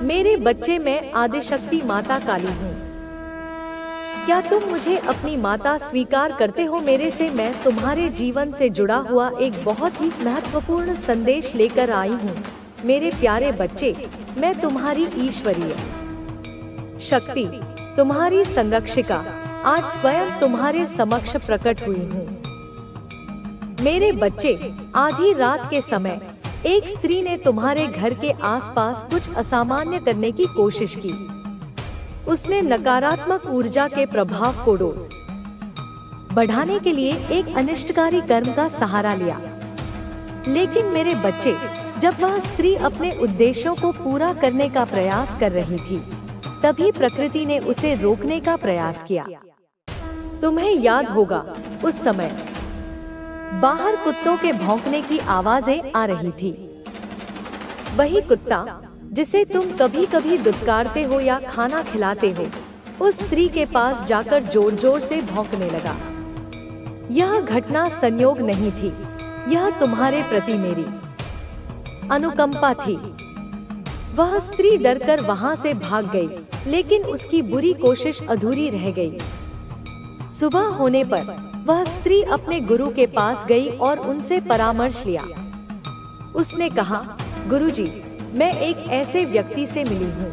मेरे बच्चे, मैं आदिशक्ति माता काली हूँ। क्या तुम मुझे अपनी माता स्वीकार करते हो? मेरे से मैं तुम्हारे जीवन से जुड़ा हुआ एक बहुत ही महत्वपूर्ण संदेश लेकर आई हूँ। मेरे प्यारे बच्चे, मैं तुम्हारी ईश्वरीय शक्ति, तुम्हारी संरक्षिका, आज स्वयं तुम्हारे समक्ष प्रकट हुई हूँ। मेरे बच्चे, आधी रात के समय एक स्त्री ने तुम्हारे घर के आसपास कुछ असामान्य करने की कोशिश की। उसने नकारात्मक ऊर्जा के प्रभाव को बढ़ाने के लिए एक अनिष्टकारी कर्म का सहारा लिया। लेकिन मेरे बच्चे, जब वह स्त्री अपने उद्देश्यों को पूरा करने का प्रयास कर रही थी, तभी प्रकृति ने उसे रोकने का प्रयास किया। तुम्हें याद होगा, उस समय बाहर कुत्तों के भौंकने की आवाजें आ रही थी। वही कुत्ता जिसे तुम कभी कभी दुत्कारते हो या खाना खिलाते हो, उस स्त्री के पास जाकर जोर जोर से भौंकने लगा। यह घटना संयोग नहीं थी, यह तुम्हारे प्रति मेरी अनुकंपा थी। वह स्त्री डरकर वहां से भाग गई, लेकिन उसकी बुरी कोशिश अधूरी रह गई। सुबह होने पर वह स्त्री अपने गुरु के पास गई और उनसे परामर्श लिया। उसने कहा, गुरुजी, मैं एक ऐसे व्यक्ति से मिली हूँ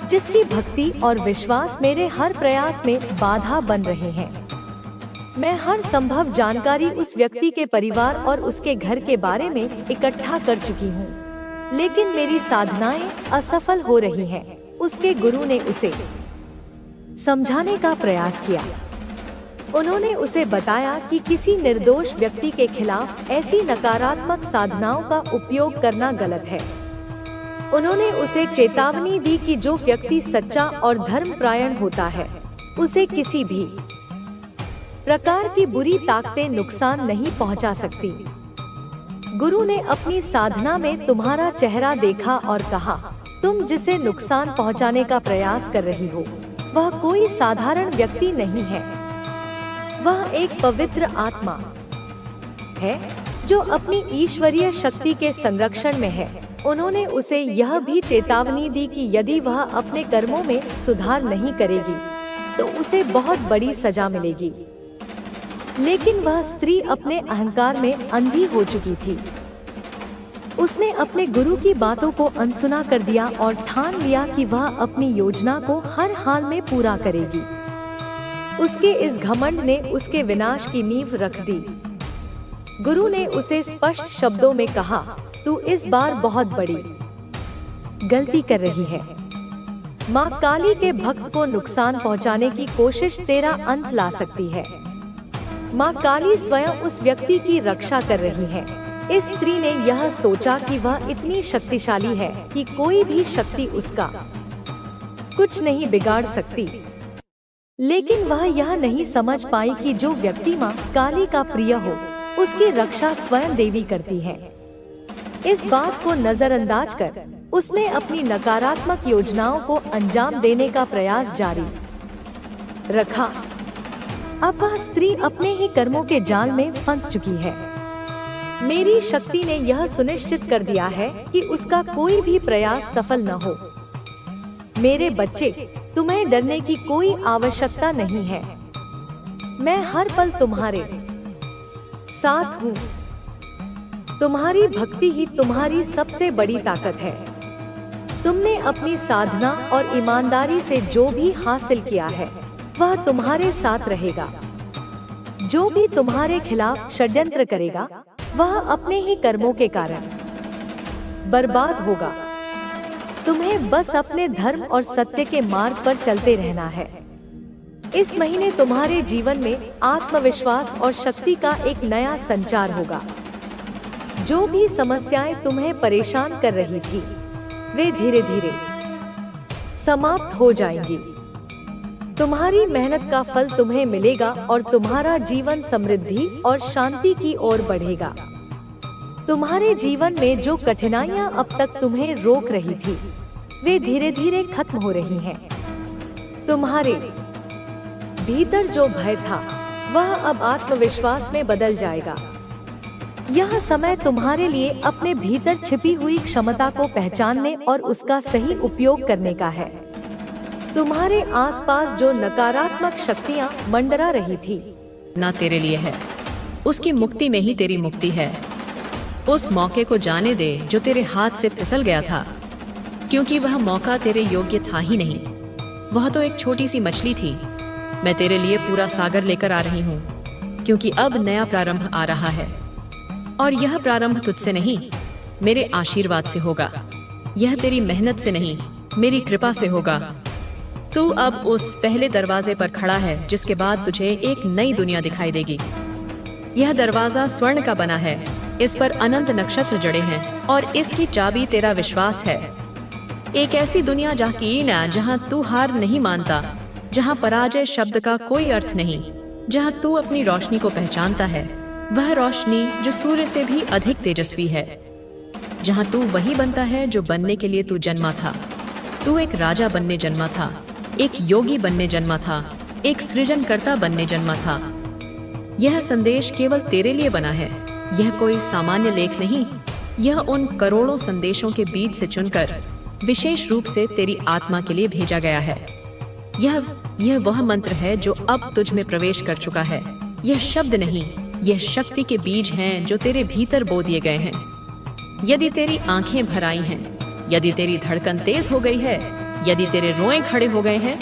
जिसकी भक्ति और विश्वास मेरे हर प्रयास में बाधा बन रहे हैं। मैं हर संभव जानकारी उस व्यक्ति के परिवार और उसके घर के बारे में इकट्ठा कर चुकी हूँ, लेकिन मेरी साधनाएं असफल हो रही हैं। उसके गुरु ने उसे समझाने का प्रयास किया। उन्होंने उसे बताया कि किसी निर्दोष व्यक्ति के खिलाफ ऐसी नकारात्मक साधनाओं का उपयोग करना गलत है। उन्होंने उसे चेतावनी दी कि जो व्यक्ति सच्चा और धर्मपरायण होता है, उसे किसी भी प्रकार की बुरी ताकतें नुकसान नहीं पहुंचा सकती। गुरु ने अपनी साधना में तुम्हारा चेहरा देखा और कहा, तुम जिसे नुकसान पहुंचाने का प्रयास कर रही हो, वह कोई साधारण व्यक्ति नहीं है। वह एक पवित्र आत्मा है जो अपनी ईश्वरीय शक्ति के संरक्षण में है। उन्होंने उसे यह भी चेतावनी दी कि यदि वह अपने कर्मों में सुधार नहीं करेगी, तो उसे बहुत बड़ी सजा मिलेगी। लेकिन वह स्त्री अपने अहंकार में अंधी हो चुकी थी। उसने अपने गुरु की बातों को अनसुना कर दिया और ठान लिया कि वह अपनी योजना को हर हाल में पूरा करेगी। उसके इस घमंड ने उसके विनाश की नींव रख दी। गुरु ने उसे स्पष्ट शब्दों में कहा, तू इस बार बहुत बड़ी गलती कर रही है। माँ काली के भक्त को नुकसान पहुँचाने की कोशिश तेरा अंत ला सकती है। माँ काली स्वयं उस व्यक्ति की रक्षा कर रही है। इस स्त्री ने यह सोचा कि वह इतनी शक्तिशाली है कि कोई भी शक्ति उसका कुछ नहीं बिगाड़ सकती। लेकिन वह यह नहीं समझ पाई कि जो व्यक्ति माँ काली का प्रिय हो, उसकी रक्षा स्वयं देवी करती है। इस बात को नजरअंदाज कर उसने अपनी नकारात्मक योजनाओं को अंजाम देने का प्रयास जारी रखा। अब वह स्त्री अपने ही कर्मों के जाल में फंस चुकी है। मेरी शक्ति ने यह सुनिश्चित कर दिया है कि उसका कोई भी प्रयास सफल न हो। मेरे बच्चे, तुम्हें डरने की कोई आवश्यकता नहीं है। मैं हर पल तुम्हारे साथ हूँ। तुम्हारी भक्ति ही तुम्हारी सबसे बड़ी ताकत है। तुमने अपनी साधना और ईमानदारी से जो भी हासिल किया है, वह तुम्हारे साथ रहेगा। जो भी तुम्हारे खिलाफ षड्यंत्र करेगा, वह अपने ही कर्मों के कारण बर्बाद होगा। तुम्हें बस अपने धर्म और सत्य के मार्ग पर चलते रहना है। इस महीने तुम्हारे जीवन में आत्मविश्वास और शक्ति का एक नया संचार होगा। जो भी समस्याएं तुम्हें परेशान कर रही थी, वे धीरे धीरे समाप्त हो जाएंगी। तुम्हारी मेहनत का फल तुम्हें मिलेगा और तुम्हारा जीवन समृद्धि और शांति की ओर बढ़ेगा। तुम्हारे जीवन में जो कठिनाइयां अब तक तुम्हें रोक रही थी, वे धीरे धीरे खत्म हो रही हैं। तुम्हारे भीतर जो भय था, वह अब आत्मविश्वास में बदल जाएगा। यह समय तुम्हारे लिए अपने भीतर छिपी हुई क्षमता को पहचानने और उसका सही उपयोग करने का है। तुम्हारे आसपास जो नकारात्मक शक्तियाँ मंडरा रही थी, ना तेरे लिए है, उसकी मुक्ति में ही तेरी मुक्ति है। उस मौके को जाने दे जो तेरे हाथ से फिसल गया था, क्योंकि वह मौका तेरे योग्य था ही नहीं। वह तो एक छोटी सी मछली थी। मैं तेरे लिए पूरा सागर लेकर आ रही हूँ, क्योंकि अब नया प्रारंभ आ रहा है। और यह प्रारंभ तुझसे नहीं, मेरे आशीर्वाद से होगा। यह तेरी मेहनत से नहीं, मेरी कृपा से होगा। तू अब उस पहले दरवाजे पर खड़ा है जिसके बाद तुझे एक नई दुनिया दिखाई देगी। यह दरवाजा स्वर्ण का बना है, इस पर अनंत नक्षत्र जड़े हैं और इसकी चाबी तेरा विश्वास है। एक ऐसी दुनिया जहाँ तू हार नहीं मानता, जहाँ पराजय शब्द का कोई अर्थ नहीं, जहाँ तू अपनी रोशनी को पहचानता है, वह रोशनी जो सूर्य से भी अधिक तेजस्वी है। जहाँ तू वही बनता है जो बनने के लिए तू जन्मा था। तू एक राजा बनने जन्मा था, एक योगी बनने जन्मा था, एक सृजनकर्ता बनने जन्मा था। यह संदेश केवल तेरे लिए बना है। यह कोई सामान्य लेख नहीं, यह उन करोड़ों संदेशों के बीच से चुनकर विशेष रूप से तेरी आत्मा के लिए भेजा गया है। यह वह मंत्र है जो अब तुझ में प्रवेश कर चुका है। यह शब्द नहीं, यह शक्ति के बीज हैं जो तेरे भीतर बो दिए गए हैं। यदि तेरी आंखें भर आई हैं, यदि तेरी धड़कन तेज हो गई है, यदि तेरे रोए खड़े हो गए हैं,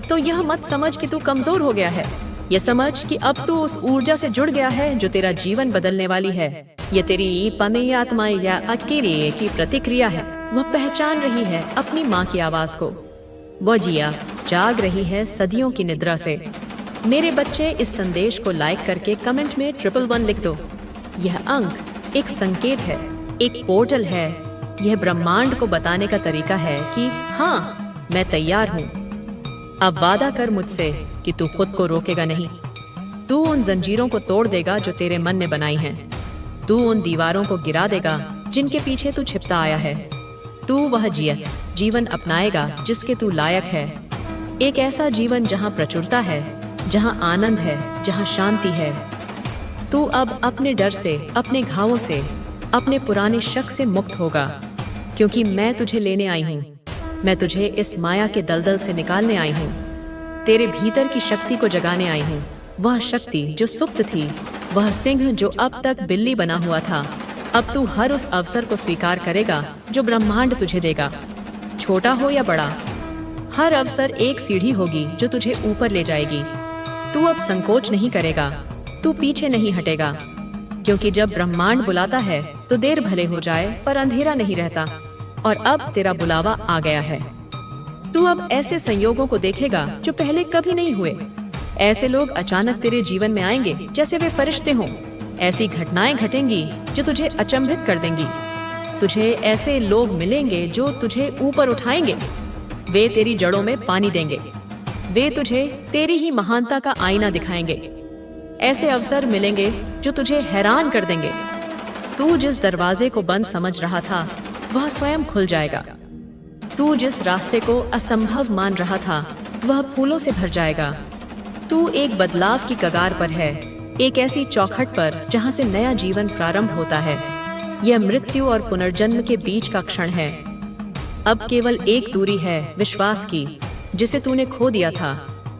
तो यह मत समझ कि तू कमजोर हो गया है। यह समझ कि अब तू उस ऊर्जा से जुड़ गया है जो तेरा जीवन बदलने वाली है। यह तेरी पने आत्मा या अकेले की प्रतिक्रिया है। वह पहचान रही है अपनी माँ की आवाज को। वह जिया जाग रही है सदियों की निद्रा से। मेरे बच्चे, इस संदेश को लाइक करके कमेंट में 111 लिख दो। यह अंक एक संकेत है, एक पोर्टल है। यह ब्रह्मांड को बताने का तरीका है कि हाँ, मैं तैयार हूँ। अब वादा कर मुझसे कि तू खुद को रोकेगा नहीं। तू उन जंजीरों को तोड़ देगा जो तेरे मन ने बनाई हैं। तू उन दीवारों को गिरा देगा जिनके पीछे तू छिपता आया है। तू वह जीवन अपनाएगा जिसके तू लायक है। एक ऐसा जीवन जहाँ प्रचुरता है, जहाँ आनंद है, जहाँ शांति है। तू अब अपने डर से, अपने घावों से, अपने पुराने शक से मुक्त होगा, क्योंकि मैं तुझे लेने आई हूँ। मैं तुझे इस माया के दलदल से निकालने आई हूँ। तेरे भीतर की शक्ति को जगाने आई हूँ। वह शक्ति जो सुप्त थी, वह सिंह जो अब तक बिल्ली बना हुआ था। अब तू हर उस अवसर को स्वीकार करेगा जो ब्रह्मांड तुझे देगा, छोटा हो या बड़ा। हर अवसर एक सीढ़ी होगी जो तुझे ऊपर ले जाएगी। तू अब संकोच नहीं करेगा, तू पीछे नहीं हटेगा, क्योंकि जब ब्रह्मांड बुलाता है तो देर भले हो जाए पर अंधेरा नहीं रहता। और अब तेरा बुलावा आ गया है। तू अब ऐसे संयोगों को देखेगा जो पहले कभी नहीं हुए। ऐसे लोग अचानक तेरे जीवन में आएंगे जैसे वे फरिश्ते हों। ऐसी घटनाएं घटेंगी जो तुझे अचंभित कर देंगी। तुझे ऐसे लोग मिलेंगे जो तुझे ऊपर उठाएंगे। वे तेरी जड़ों में पानी देंगे। वे तुझे तेरी ही महानता का आईना दिखाएंगे। ऐसे अवसर मिलेंगे जो तुझे हैरान कर देंगे। तू जिस दरवाजे को बंद समझ रहा था, वह स्वयं खुल जाएगा। तू जिस रास्ते को असंभव मान रहा था, वह फूलों से भर जाएगा। तू एक बदलाव की कगार पर है, एक ऐसी चौखट पर जहां से नया जीवन प्रारंभ होता है। यह मृत्यु और पुनर्जन्म के बीच का क्षण है। अब केवल एक दूरी है, विश्वास की, जिसे तूने खो दिया था,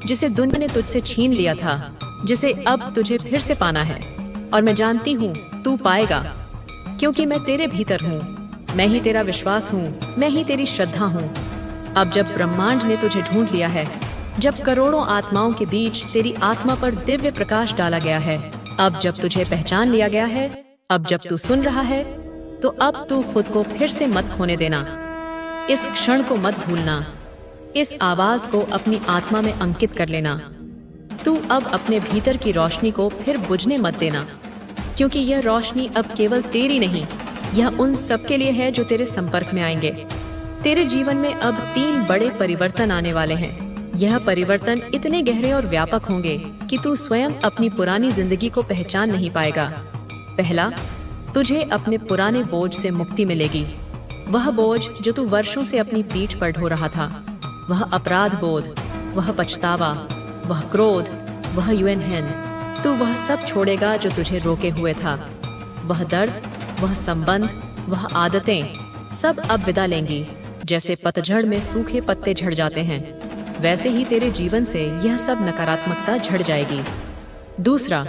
जिसे दुनिया ने तुझसे छीन लिया था, जिसे अब तुझे फिर से पाना है। और मैं जानती हूँ तू पाएगा, क्योंकि मैं तेरे भीतर हूँ। मैं ही तेरा विश्वास हूँ, मैं ही तेरी श्रद्धा हूँ। अब जब ब्रह्मांड ने तुझे ढूंढ लिया है, जब करोड़ों आत्माओं के बीच तेरी आत्मा पर दिव्य प्रकाश डाला गया है, अब जब तुझे पहचान लिया गया है, अब जब तू सुन रहा है, तो अब तू खुद को फिर से मत खोने देना। इस क्षण को मत भूलना। इस आवाज को अपनी आत्मा में अंकित कर लेना। तू अब अपने भीतर की रोशनी को फिर बुझने मत देना, क्योंकि यह रोशनी अब केवल तेरी नहीं, यह उन सबके लिए है जो तेरे संपर्क में आएंगे। तेरे जीवन में अब 3 बड़े परिवर्तन आने वाले हैं। यह परिवर्तन इतने गहरे और व्यापक होंगे कि तू स्वयं अपनी पुरानी जिंदगी को पहचान नहीं पाएगा। पहला, तुझे अपने पुराने बोझ से मुक्ति मिलेगी। वह बोझ जो तू वर्षों से अपनी पीठ पर ढो रहा था, वह अपराध बोध, वह पछतावा, वह क्रोध, वह यूएनएन, तू वह सब छोड़ेगा जो तुझे रोके हुए था। वह दर्द, वह संबंध, वह आदतें सब अब विदा लेंगी। जैसे पतझड़ में सूखे पत्ते झड़ जाते हैं, वैसे ही तेरे जीवन से यह सब नकारात्मकता झड़ जाएगी। दूसरा,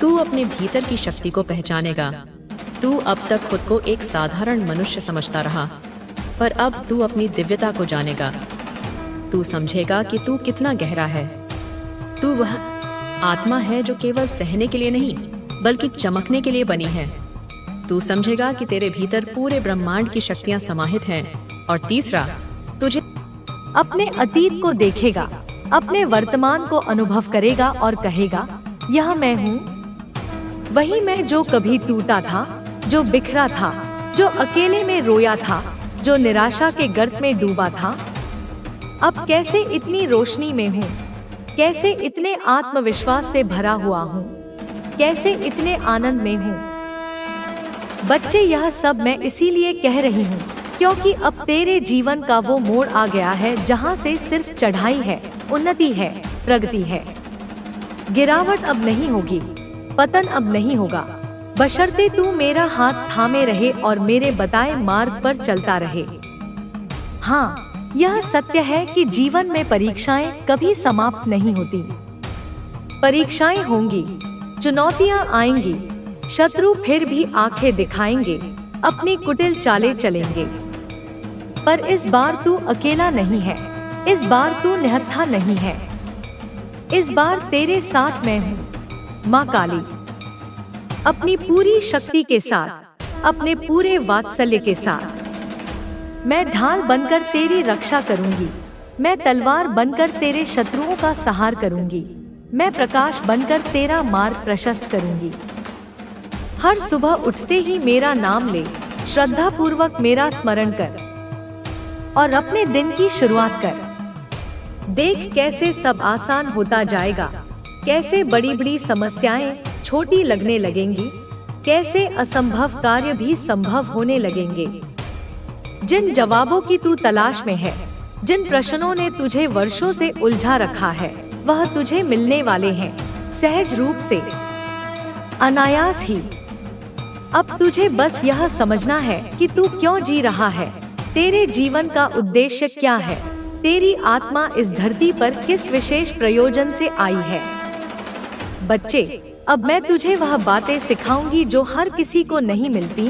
तू अपने भीतर की शक्ति को पहचानेगा। तू अब तक खुद को एक साधारण मनुष्य समझता रहा, पर अब तू अपनी दिव्यता को जानेगा। तू समझेगा कि तू कितना गहरा है। तू वह आत्मा है जो केवल सहने के लिए नहीं, बल्कि चमकने के लिए बनी है। तू समझेगा कि तेरे भीतर पूरे ब्रह्मांड की शक्तियां समाहित हैं। और तीसरा, तुझे अपने अतीत को देखेगा, अपने वर्तमान को अनुभव करेगा और कहेगा, यह मैं हूँ। वही मैं जो कभी टूटा था, जो बिखरा था, जो अकेले में रोया था, जो निराशा के गर्त में डूबा था। अब कैसे इतनी रोशनी में हूँ, कैसे इतने आत्मविश्वास से भरा हुआ हूँ, कैसे इतने आनंद में हूँ। बच्चे, यह सब मैं इसीलिए कह रही हूँ क्योंकि अब तेरे जीवन का वो मोड़ आ गया है जहाँ से सिर्फ चढ़ाई है, उन्नति है, प्रगति है। गिरावट अब नहीं होगी, पतन अब नहीं होगा, बशर्ते तू मेरा हाथ थामे रहे और मेरे बताए मार्ग पर चलता रहे। हाँ, यह सत्य है कि जीवन में परीक्षाएं कभी समाप्त नहीं होती। परीक्षाएं होंगी, चुनौतियां आएंगी, शत्रु फिर भी आंखें दिखाएंगे, अपनी कुटिल चालें चलेंगे। पर इस बार तू अकेला नहीं है, इस बार तू निहत्था नहीं है। इस बार तेरे साथ मैं हूँ, माँ काली। अपनी पूरी शक्ति के साथ, अपने पूरे वात्सल्य के साथ मैं ढाल बनकर तेरी रक्षा करूंगी। मैं तलवार बनकर तेरे शत्रुओं का संहार करूंगी। मैं प्रकाश बनकर तेरा मार्ग प्रशस्त करूंगी। हर सुबह उठते ही मेरा नाम ले, श्रद्धा पूर्वक मेरा स्मरण कर और अपने दिन की शुरुआत कर। देख कैसे सब आसान होता जाएगा, कैसे बड़ी बड़ी समस्याएं छोटी लगने लगेंगी, कैसे असंभव कार्य भी संभव होने लगेंगे। जिन जवाबों की तू तलाश में है, जिन प्रश्नों ने तुझे वर्षों से उलझा रखा है, वह तुझे मिलने वाले हैं, सहज रूप से, अनायास ही। अब तुझे बस यह समझना है कि तू क्यों जी रहा है, तेरे जीवन का उद्देश्य क्या है, तेरी आत्मा इस धरती पर किस विशेष प्रयोजन से आई है। बच्चे, अब मैं तुझे वह बातें सिखाऊंगी जो हर किसी को नहीं मिलती,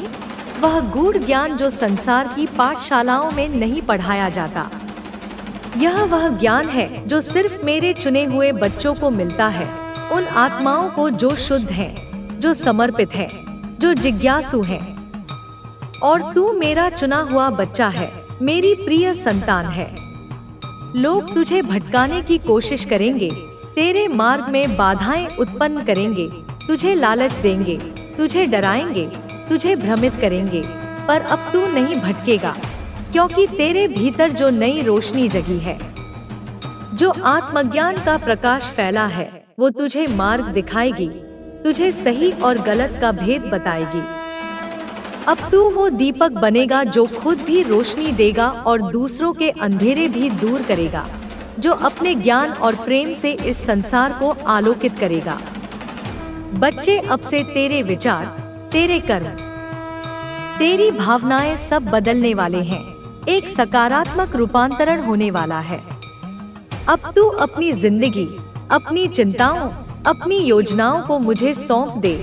वह गूढ़ ज्ञान जो संसार की पाठशालाओं में नहीं पढ़ाया जाता। यह वह ज्ञान है जो सिर्फ मेरे चुने हुए बच्चों को मिलता है, उन आत्माओं को जो शुद्ध हैं, जो समर्पित हैं, जो जिज्ञासु हैं। और तू मेरा चुना हुआ बच्चा है, मेरी प्रिय संतान है। लोग तुझे भटकाने की कोशिश करेंगे, तेरे मार्ग में बाधाएं उत्पन्न करेंगे, तुझे लालच देंगे, तुझे डराएंगे, तुझे भ्रमित करेंगे, पर अब तू नहीं भटकेगा, क्योंकि तेरे भीतर जो नई रोशनी जगी है, जो आत्मज्ञान का प्रकाश फैला है, वो तुझे मार्ग दिखाएगी, तुझे सही और गलत का भेद बताएगी। अब तू वो दीपक बनेगा जो खुद भी रोशनी देगा और दूसरों के अंधेरे भी दूर करेगा, जो अपने ज्ञान और प्रेम से इस संसार को आलोकित करेगा। बच्चे, अब से तेरे विचार, तेरे कर्म, तेरी भावनाएं सब बदलने वाले हैं। एक सकारात्मक रूपांतरण होने वाला है। अब तू अपनी जिंदगी, अपनी चिंताओं, अपनी योजनाओं को मुझे सौंप दे,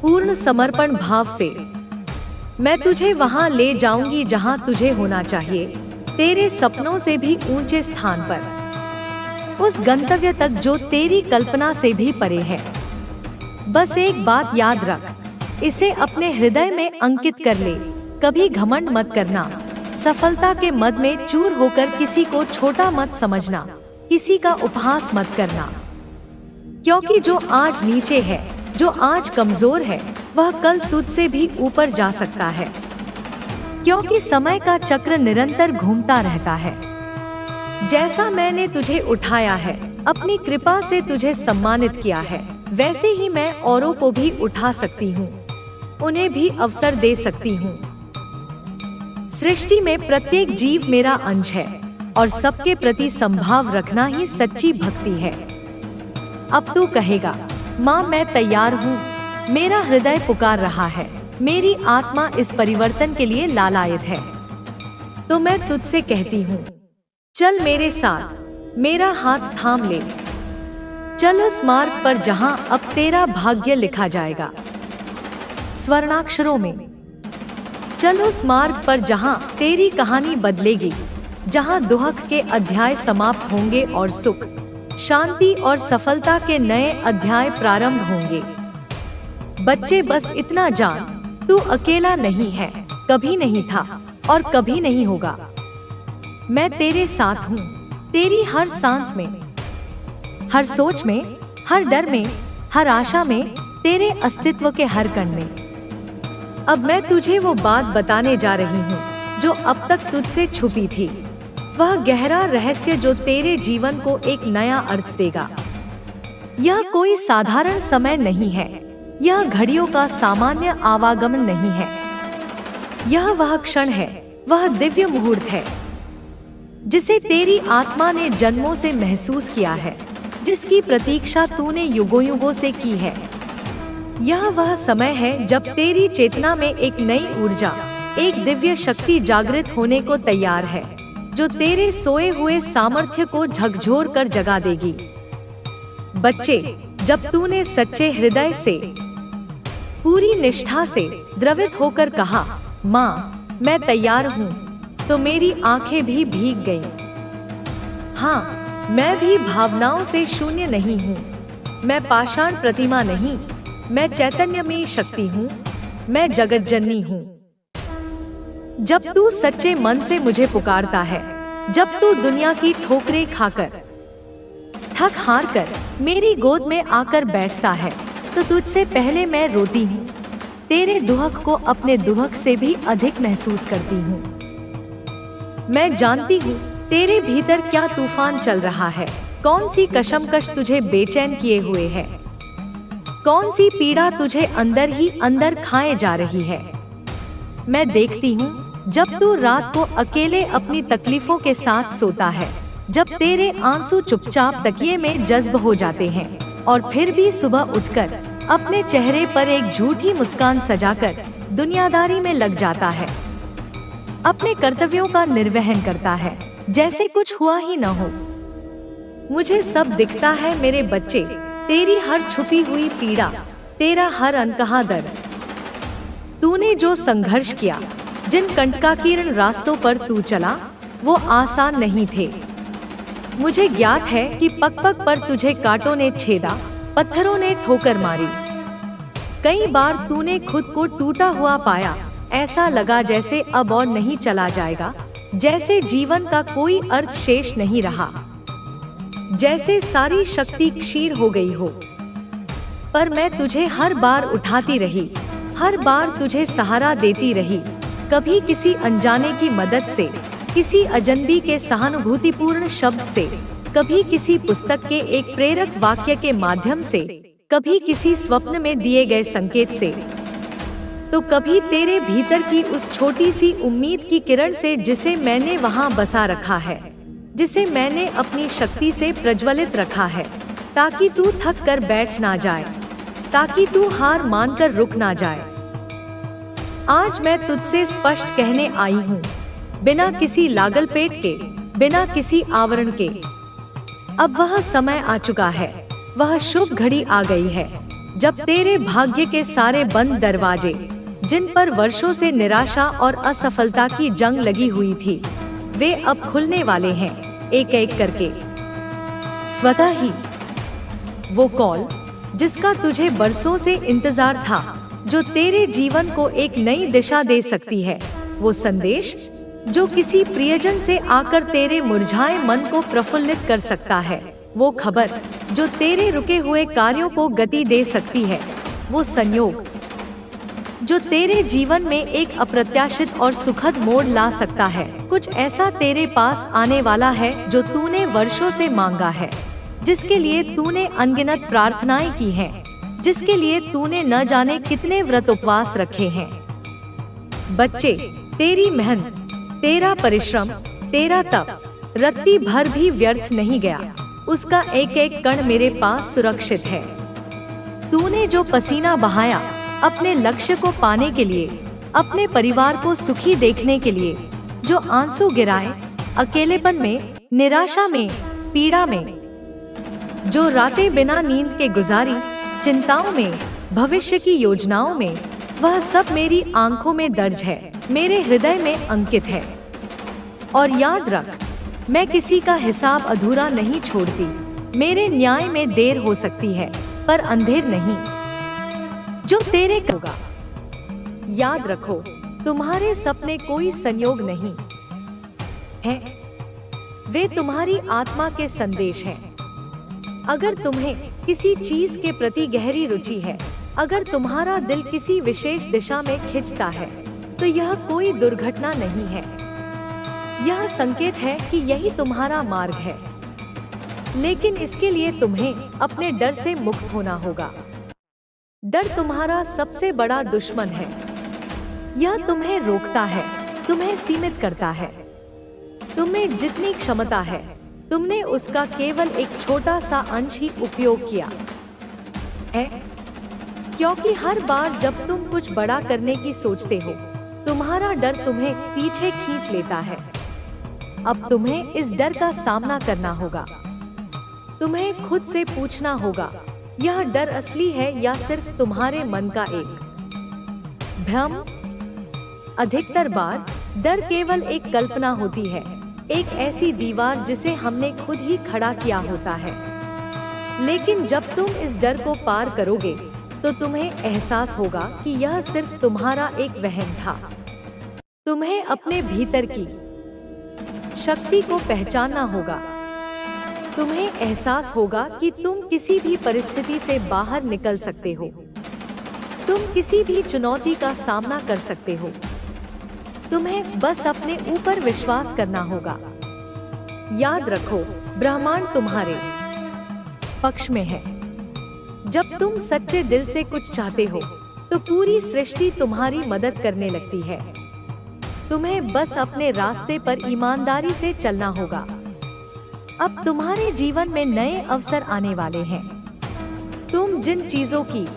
पूर्ण समर्पण भाव से। मैं तुझे वहां ले जाऊंगी जहां तुझे होना चाहिए, तेरे सपनों से भी ऊंचे स्थान पर, उस गंतव्य तक जो तेरी कल्पना से भी परे है। बस एक बात याद रख, इसे अपने हृदय में अंकित कर ले, कभी घमंड मत करना, सफलता के मद में चूर होकर किसी को छोटा मत समझना, किसी का उपहास मत करना, क्योंकि जो आज नीचे है, जो आज कमजोर है, वह कल तुझसे भी ऊपर जा सकता है, क्योंकि समय का चक्र निरंतर घूमता रहता है। जैसा मैंने तुझे उठाया है, अपनी कृपा से तुझे सम्मानित किया है, वैसे ही मैं औरों को भी उठा सकती हूँ, उन्हें भी अवसर दे सकती हूँ। सृष्टि में प्रत्येक जीव मेरा अंश है और सबके प्रति संभाव रखना ही सच्ची भक्ति है। अब तू कहेगा, माँ मैं तैयार हूँ, मेरा हृदय पुकार रहा है, मेरी आत्मा इस परिवर्तन के लिए लालायित है। तो मैं तुझसे कहती हूँ, चल मेरे साथ, मेरा हाथ थाम ले। चल उस मार्ग पर जहां अब तेरा भाग्य लिखा जाएगा स्वर्णाक्षरों में। चल उस मार्ग पर जहां तेरी कहानी बदलेगी, जहां दुख के अध्याय समाप्त होंगे और सुख, शांति और सफलता के नए अध्याय प्रारंभ होंगे। बच्चे, बस इतना जान, तू अकेला नहीं है, कभी नहीं था और कभी नहीं होगा। मैं तेरे साथ हूँ, तेरी हर सांस में, हर सोच में, हर डर में, हर आशा में, तेरे अस्तित्व के हर कण में। अब मैं तुझे वो बात बताने जा रही हूँ जो अब तक तुझसे छुपी थी, वह गहरा रहस्य जो तेरे जीवन को एक नया अर्थ देगा। यह कोई साधारण समय नहीं है, यह घड़ियों का सामान्य आवागमन नहीं है। यह वह क्षण है, वह दिव्य मुहूर्त है जिसे तेरी आत्मा ने जन्मों से महसूस किया है, जिसकी प्रतीक्षा तूने युगों युगों से की है। यह वह समय है जब तेरी चेतना में एक नई ऊर्जा, एक दिव्य शक्ति जागृत होने को तैयार है, जो तेरे सोए हुए सामर्थ्य को झकझोर कर जगा देगी। बच्चे, जब तूने सच्चे हृदय से, पूरी निष्ठा से द्रवित होकर कहा, माँ मैं तैयार हूँ, तो मेरी आंखें भी भीग गईं। हाँ, मैं भी भावनाओं से शून्य नहीं हूँ। मैं पाषाण प्रतिमा नहीं, मैं चैतन्यमयी शक्ति हूँ, मैं जगत जननी हूँ। जब तू सच्चे मन से मुझे पुकारता है, जब तू दुनिया की ठोकरें खाकर, थक हार कर मेरी गोद में आकर बैठता है, तो तुझसे पहले मैं रोती हूँ, तेरे दुख को अपने दुख से भी अधिक महसूस करती हूँ। मैं जानती हूँ तेरे भीतर क्या तूफान चल रहा है, कौन सी कशमकश तुझे बेचैन किए हुए है, कौन सी पीड़ा तुझे अंदर ही अंदर खाए जा रही है। मैं देखती हूँ जब तू रात को अकेले अपनी तकलीफों के साथ सोता है, जब तेरे आंसू चुपचाप तकिए में जज्ब हो जाते हैं और फिर भी सुबह उठकर अपने चेहरे पर एक झूठी मुस्कान सजाकर दुनियादारी में लग जाता है, अपने कर्तव्यों का निर्वहन करता है जैसे कुछ हुआ ही न हो। मुझे सब दिखता है मेरे बच्चे, तेरी हर छुपी हुई पीड़ा, तेरा हर अनकहा दर्द। तूने जो संघर्ष किया, जिन कंटकाकीर्ण रास्तों पर तू चला, वो आसान नहीं थे। मुझे ज्ञात है कि पग पग पर तुझे कांटों ने छेदा, पत्थरों ने ठोकर मारी। कई बार तूने खुद को टूटा हुआ पाया, ऐसा लगा जैसे अब और नहीं चला जाएगा, जैसे जीवन का कोई अर्थ शेष नहीं रहा, जैसे सारी शक्ति क्षीण हो गई हो। पर मैं तुझे हर बार उठाती रही, हर बार तुझे सहारा देती रही, कभी किसी अनजाने की मदद से, किसी अजनबी के सहानुभूतिपूर्ण शब्द से, कभी किसी पुस्तक के एक प्रेरक वाक्य के माध्यम से, कभी किसी स्वप्न में दिए गए संकेत से, तो कभी तेरे भीतर की उस छोटी सी उम्मीद की किरण से जिसे मैंने वहां बसा रखा है, जिसे मैंने अपनी शक्ति से प्रज्वलित रखा है, ताकि तू थक कर बैठ ना जाए, ताकि तू हार मानकर रुक ना जाए। आज मैं तुझसे स्पष्ट कहने आई हूँ, बिना किसी लागल पेट के, बिना किसी आवरण के, अब वह समय आ चुका है, वह शुभ घड़ी आ गई है, जब तेरे भाग्य के सारे बंद दरवाजे, जिन पर वर्षों से निराशा और असफलता की जंग लगी हुई थी, वे अब खुलने वाले हैं, एक एक करके, स्वतः ही। वो कॉल जिसका तुझे बरसों से इंतजार था, जो तेरे जीवन को एक नई दिशा दे सकती है, वो संदेश जो किसी प्रियजन से आकर तेरे मुरझाए मन को प्रफुल्लित कर सकता है, वो खबर जो तेरे रुके हुए कार्यों को गति दे सकती है, वो संयोग जो तेरे जीवन में एक अप्रत्याशित और सुखद मोड़ ला सकता है। कुछ ऐसा तेरे पास आने वाला है जो तूने वर्षों से मांगा है, जिसके लिए तूने अनगिनत प्रार्थनाएं की हैं, जिसके लिए तूने न जाने कितने व्रत उपवास रखे हैं। बच्चे, तेरी मेहनत, तेरा परिश्रम, तेरा तप रत्ती भर भी व्यर्थ नहीं गया, उसका एक एक कण मेरे पास सुरक्षित है। तूने जो पसीना बहाया, अपने लक्ष्य को पाने के लिए, अपने परिवार को सुखी देखने के लिए, जो आंसू गिराए अकेलेपन में, निराशा में, पीड़ा में, जो रातें बिना नींद के गुजारी, चिंताओं में, भविष्य की योजनाओं में, वह सब मेरी आंखों में दर्ज है, मेरे हृदय में अंकित है। और याद रख, मैं किसी का हिसाब अधूरा नहीं छोड़ती। मेरे न्याय में देर हो सकती है, पर अंधेर नहीं। जो तेरे होगा। याद रखो, तुम्हारे सपने कोई संयोग नहीं है, वे तुम्हारी आत्मा के संदेश हैं। अगर तुम्हें किसी चीज के प्रति गहरी रुचि है, अगर तुम्हारा दिल किसी विशेष दिशा में खिंचता है, तो यह कोई दुर्घटना नहीं है। यह संकेत है कि यही तुम्हारा मार्ग है। लेकिन इसके लिए तुम्हें अपने डर से मुक्त होना होगा। डर तुम्हारा सबसे बड़ा दुश्मन है। यह तुम्हें रोकता है, तुम्हें सीमित करता है। तुम्हें जितनी क्षमता है, तुमने उसका केवल एक छोटा सा अंश ही उपयोग किया है। क्योंकि हर बार जब तुम कुछ बड़ा करने की सोचते हो, तुम्हारा डर तुम्हें पीछे खींच लेता है। अब तुम्हें इस डर का सामना करना होगा। तुम्हें खुद से पूछना होगा, यह डर असली है या सिर्फ तुम्हारे मन का एक भ्रम? अधिकतर बार डर केवल एक कल्पना होती है, एक ऐसी दीवार जिसे हमने खुद ही खड़ा किया होता है। लेकिन जब तुम इस डर को पार करोगे, तो तुम्हें एहसास होगा कि यह सिर्फ तुम्हारा एक वहम था। तुम्हें अपने भीतर की शक्ति को पहचानना होगा। तुम्हें एहसास होगा कि तुम किसी भी परिस्थिति से बाहर निकल सकते हो। तुम किसी भी चुनौती का सामना कर सकते हो। तुम्हें बस अपने ऊपर विश्वास करना होगा। याद रखो, ब्रह्मांड तुम्हारे पक्ष में है। जब तुम सच्चे दिल से कुछ चाहते हो, तो पूरी सृष्टि तुम्हारी मदद करने लगती है। तुम्हें बस अपने रास्ते पर ईमानदारी से चलना होगा। अब तुम्हारे जीवन में नए अवसर आने वाले हैं। तुम जिन चीजों की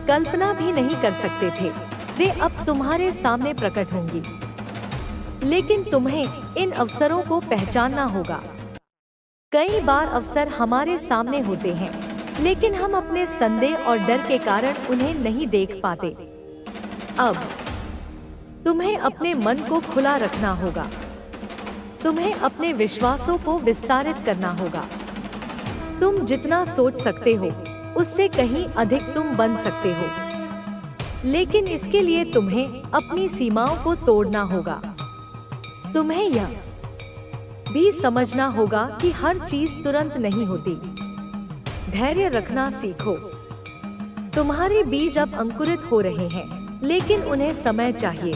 कल्पना भी नहीं कर सकते थे, वे अब तुम्हारे सामने प्रकट होंगी। लेकिन तुम्हें इन अवसरों को पहचानना होगा। कई बार अवसर हमारे सामने होते हैं, लेकिन हम अपने संदेह और डर के कारण उन्हें नहीं देख पाते। अब तुम्हें अपने मन को खुला रखना होगा। तुम्हें अपने विश्वासों को विस्तारित करना होगा। तुम जितना सोच सकते हो, उससे कहीं अधिक तुम बन सकते हो। लेकिन इसके लिए तुम्हें अपनी सीमाओं को तोड़ना होगा। तुम्हें यह भी समझना होगा कि हर चीज तुरंत नहीं होती। धैर्य रखना सीखो। तुम्हारे बीज अब अंकुरित हो रहे हैं, लेकिन उन्हें समय चाहिए।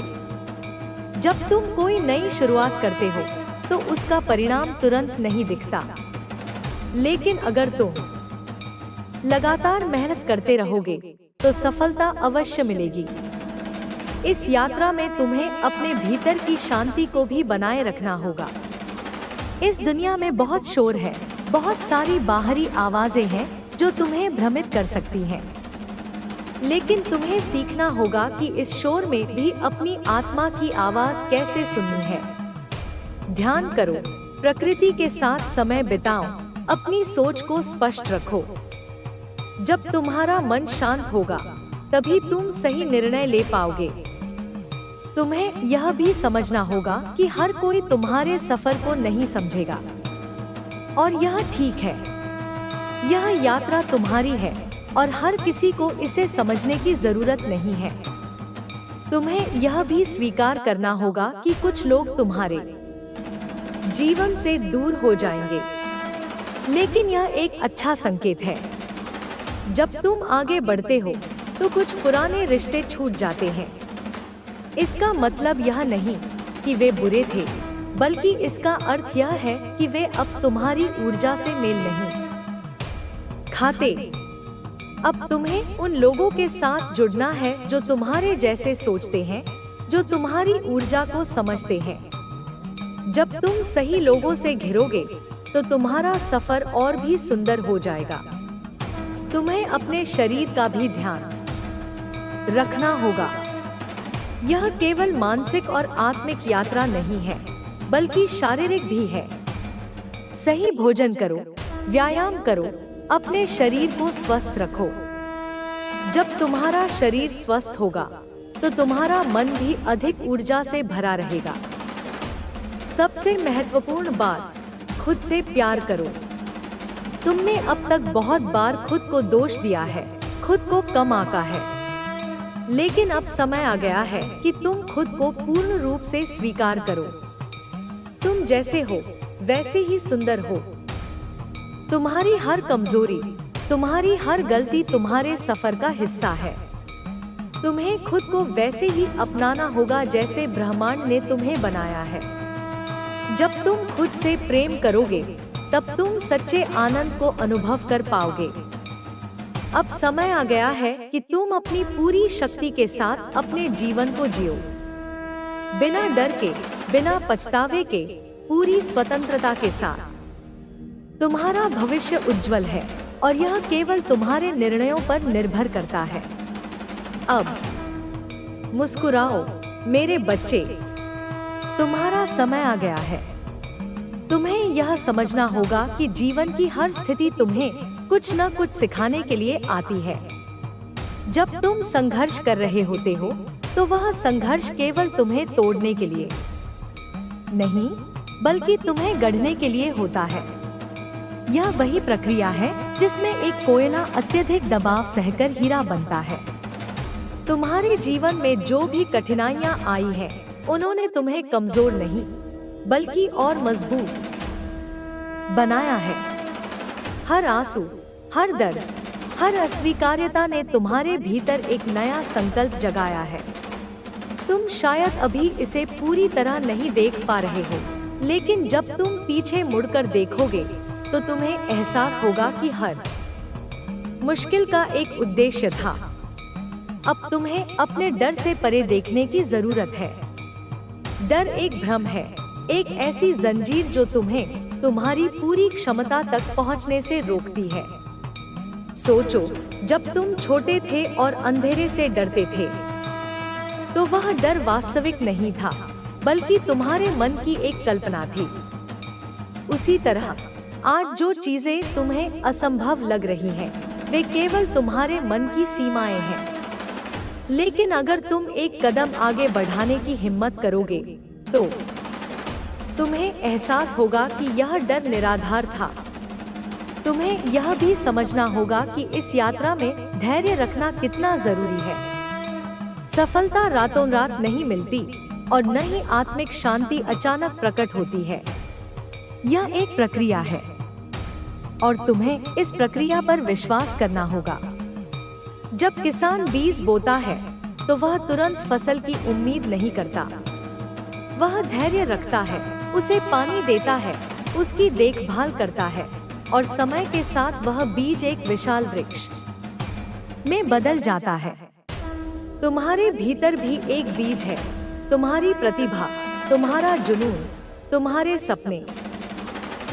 जब तुम कोई नई शुरुआत करते हो, तो उसका परिणाम तुरंत नहीं दिखता। लेकिन अगर तुम लगातार मेहनत करते रहोगे, तो सफलता अवश्य मिलेगी। इस यात्रा में तुम्हें अपने भीतर की शांति को भी बनाए रखना होगा। इस दुनिया में बहुत शोर है, बहुत सारी बाहरी आवाजें हैं जो तुम्हें भ्रमित कर सकती हैं। लेकिन तुम्हें सीखना होगा कि इस शोर में भी अपनी आत्मा की आवाज कैसे सुननी है। ध्यान करो, प्रकृति के साथ समय बिताओ, अपनी सोच को स्पष्ट रखो। जब तुम्हारा मन शांत होगा, तभी तुम सही निर्णय ले पाओगे। तुम्हें यह भी समझना होगा कि हर कोई तुम्हारे सफर को नहीं समझेगा, और यह ठीक है। यह यात्रा तुम्हारी है, और हर किसी को इसे समझने की जरूरत नहीं है। तुम्हें यह भी स्वीकार करना होगा कि कुछ लोग तुम्हारे जीवन से दूर हो जाएंगे, लेकिन यह एक अच्छा संकेत है। जब तुम आगे बढ़ते हो, तो कुछ पुराने रिश्ते छूट जाते हैं। इसका मतलब यह नहीं कि वे बुरे थे, बल्कि इसका अर्थ यह है कि वे अब तुम्हारी ऊर्जा से मेल नहीं खाते। अब तुम्हें उन लोगों के साथ जुड़ना है जो तुम्हारे जैसे सोचते हैं, जो तुम्हारी ऊर्जा को समझते हैं। जब तुम सही लोगों से घिरोगे, तो तुम्हारा सफर और भी सुंदर हो जाएगा। तुम्हें अपने शरीर का भी ध्यान रखना होगा। यह केवल मानसिक और आत्मिक यात्रा नहीं है, बल्कि शारीरिक भी है। सही भोजन करो, व्यायाम करो, अपने शरीर को स्वस्थ रखो। जब तुम्हारा शरीर स्वस्थ होगा, तो तुम्हारा मन भी अधिक ऊर्जा से भरा रहेगा। सबसे महत्वपूर्ण बात, खुद से प्यार करो। तुमने अब तक बहुत बार खुद को दोष दिया है, खुद को कम आंका है, लेकिन अब समय आ गया है कि तुम खुद को पूर्ण रूप से स्वीकार करो। तुम जैसे हो वैसे ही सुंदर हो। तुम्हारी हर कमजोरी, तुम्हारी हर गलती तुम्हारे सफर का हिस्सा है। तुम्हें खुद को वैसे ही अपनाना होगा जैसे ब्रह्मांड ने तुम्हें बनाया है। जब तुम खुद से प्रेम करोगे, तब तुम सच्चे आनंद को अनुभव कर पाओगे। अब समय आ गया है कि तुम अपनी पूरी शक्ति के साथ अपने जीवन को जियो, बिना डर के, बिना पछतावे के, पूरी स्वतंत्रता के साथ। तुम्हारा भविष्य उज्जवल है और यह केवल तुम्हारे निर्णयों पर निर्भर करता है। अब मुस्कुराओ मेरे बच्चे, तुम्हारा समय आ गया है। तुम्हें यह समझना होगा कि जीवन की हर स्थिति तुम्हें कुछ न कुछ सिखाने के लिए आती है। जब तुम संघर्ष कर रहे होते हो, तो वह संघर्ष केवल तुम्हें तोड़ने के लिए नहीं, बल्कि तुम्हें गढ़ने के लिए होता है। यह वही प्रक्रिया है जिसमें एक कोयला अत्यधिक दबाव सहकर हीरा बनता है। तुम्हारे जीवन में जो भी कठिनाइयां आई हैं, उन्होंने तुम्हें कमजोर नहीं, बल्कि और मजबूत बनाया है। हर आंसू, हर दर्द, हर अस्वीकार्यता ने तुम्हारे भीतर एक नया संकल्प जगाया है। तुम शायद अभी इसे पूरी तरह नहीं देख पा रहे हो, लेकिन जब तुम पीछे मुड़कर देखोगे, तो तुम्हें एहसास होगा कि हर मुश्किल का एक उद्देश्य था। अब तुम्हें अपने डर से परे देखने की जरूरत है। डर एक भ्रम है, एक ऐसी जंजीर जो तुम्हें तुम्हारी पूरी क्षमता तक पहुंचने से रोकती है। सोचो, जब तुम छोटे थे और अंधेरे से डरते थे, तो वह डर वास्तविक नहीं था, बल्कि तुम्हारे मन की एक कल्पना थी। उसी तरह आज जो चीजें तुम्हें असंभव लग रही हैं, वे केवल तुम्हारे मन की सीमाएं हैं। लेकिन अगर तुम एक कदम आगे बढ़ाने की हिम्मत करोगे, तो तुम्हें एहसास होगा कि यह डर निराधार था। तुम्हें यह भी समझना होगा कि इस यात्रा में धैर्य रखना कितना जरूरी है। सफलता रातों रात नहीं मिलती और न ही आत्मिक शांति अचानक प्रकट होती है। यह एक प्रक्रिया है और तुम्हें इस प्रक्रिया पर विश्वास करना होगा। जब किसान बीज बोता है, तो वह तुरंत फसल की उम्मीद नहीं करता। वह धैर्य रखता है, उसे पानी देता है, उसकी देखभाल करता है, और समय के साथ वह बीज एक विशाल वृक्ष में बदल जाता है। तुम्हारे भीतर भी एक बीज है, तुम्हारी प्रतिभा, तुम्हारा जुनून, तुम्हारे सपने।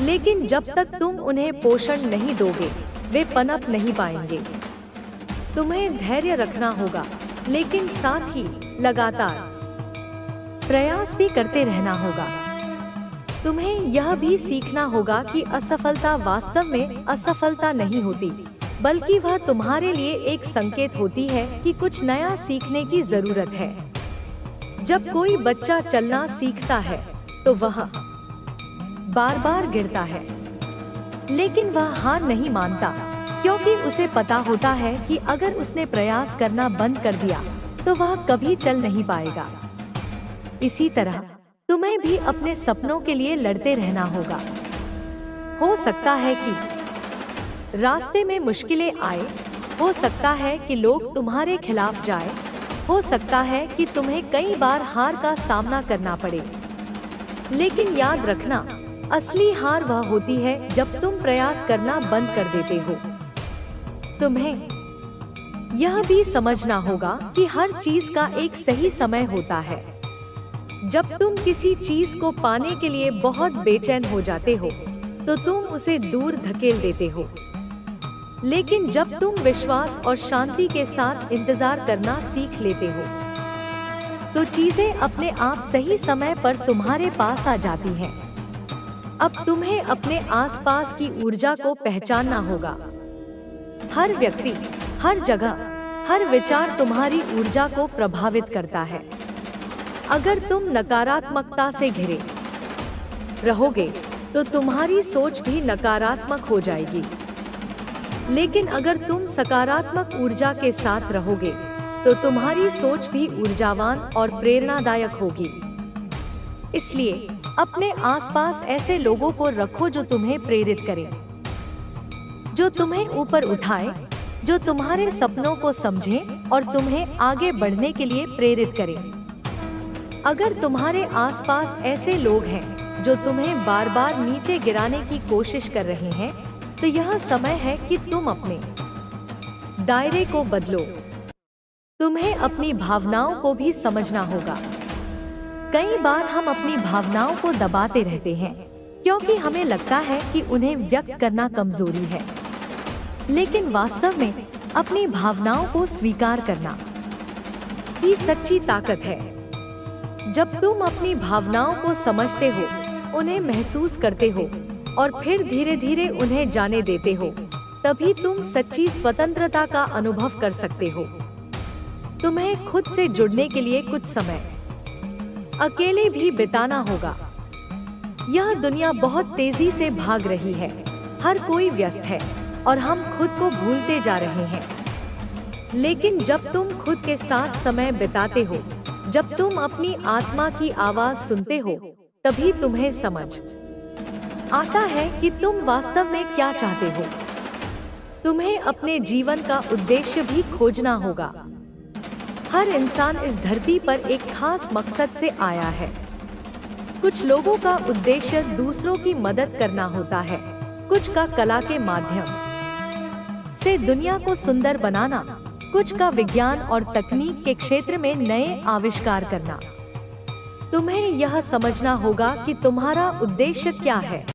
लेकिन जब तक तुम उन्हें पोषण नहीं दोगे, वे पनप नहीं पाएंगे। तुम्हें धैर्य रखना होगा, लेकिन साथ ही लगातार प्रयास भी करते रहना होगा। तुम्हें यह भी सीखना होगा कि असफलता वास्तव में असफलता नहीं होती, बल्कि वह तुम्हारे लिए एक संकेत होती है कि कुछ नया सीखने की जरूरत है। जब कोई बच्चा चलना सीखता है, तो वह बार बार गिरता है, लेकिन वह हार नहीं मानता, क्योंकि उसे पता होता है कि अगर उसने प्रयास करना बंद कर दिया, तो वह कभी चल नहीं पाएगा। इसी तरह तुम्हें भी अपने सपनों के लिए लड़ते रहना होगा। हो सकता है कि रास्ते में मुश्किलें आए, हो सकता है कि लोग तुम्हारे खिलाफ जाए, हो सकता है कि तुम्हें कई बार हार का सामना करना पड़े। लेकिन याद रखना, असली हार वह होती है जब तुम प्रयास करना बंद कर देते हो। तुम्हें यह भी समझना होगा कि हर चीज का एक सही समय होता है। जब तुम किसी चीज को पाने के लिए बहुत बेचैन हो जाते हो, तो तुम उसे दूर धकेल देते हो। लेकिन जब तुम विश्वास और शांति के साथ इंतजार करना सीख लेते हो, तो चीजें अपने आप सही समय पर तुम्हारे पास आ जाती हैं। अब तुम्हें अपने आसपास की ऊर्जा को पहचानना होगा। हर व्यक्ति, हर जगह, हर विचार तुम्हारी ऊर्जा को प्रभावित करता है। अगर तुम नकारात्मकता से घिरे रहोगे, तो तुम्हारी सोच भी नकारात्मक हो जाएगी। लेकिन अगर तुम सकारात्मक ऊर्जा के साथ रहोगे, तो तुम्हारी सोच भी ऊर्जावान और प्रेरणादायक होगी। इसलिए अपने आसपास ऐसे लोगों को रखो जो तुम्हें प्रेरित करें, जो तुम्हें ऊपर उठाए, जो तुम्हारे सपनों को समझें और तुम्हें आगे बढ़ने के लिए प्रेरित करें। अगर तुम्हारे आसपास ऐसे लोग हैं जो तुम्हें बार बार नीचे गिराने की कोशिश कर रहे हैं, तो यह समय है कि तुम अपने दायरे को बदलो। तुम्हें अपनी भावनाओं को भी समझना होगा। कई बार हम अपनी भावनाओं को दबाते रहते हैं, क्योंकि हमें लगता है कि उन्हें व्यक्त करना कमजोरी है। लेकिन वास्तव में अपनी भावनाओं को स्वीकार करना ही सच्ची ताकत है। जब तुम अपनी भावनाओं को समझते हो, उन्हें महसूस करते हो और फिर धीरे धीरे उन्हें जाने देते हो, तभी तुम सच्ची स्वतंत्रता का अनुभव कर सकते हो। तुम्हें खुद से जुड़ने के लिए कुछ समय अकेले भी बिताना होगा। यह दुनिया बहुत तेजी से भाग रही है, हर कोई व्यस्त है और हम खुद को भूलते जा रहे हैं। लेकिन जब तुम खुद के साथ समय बिताते हो, जब तुम अपनी आत्मा की आवाज सुनते हो, तभी तुम्हें समझ आता है कि तुम वास्तव में क्या चाहते हो। तुम्हें अपने जीवन का उद्देश्य भी खोजना होगा। हर इंसान इस धरती पर एक खास मकसद से आया है। कुछ लोगों का उद्देश्य दूसरों की मदद करना होता है, कुछ का कला के माध्यम से दुनिया को सुंदर बनाना, कुछ का विज्ञान और तकनीक के क्षेत्र में नए आविष्कार करना। तुम्हें यह समझना होगा कि तुम्हारा उद्देश्य क्या है।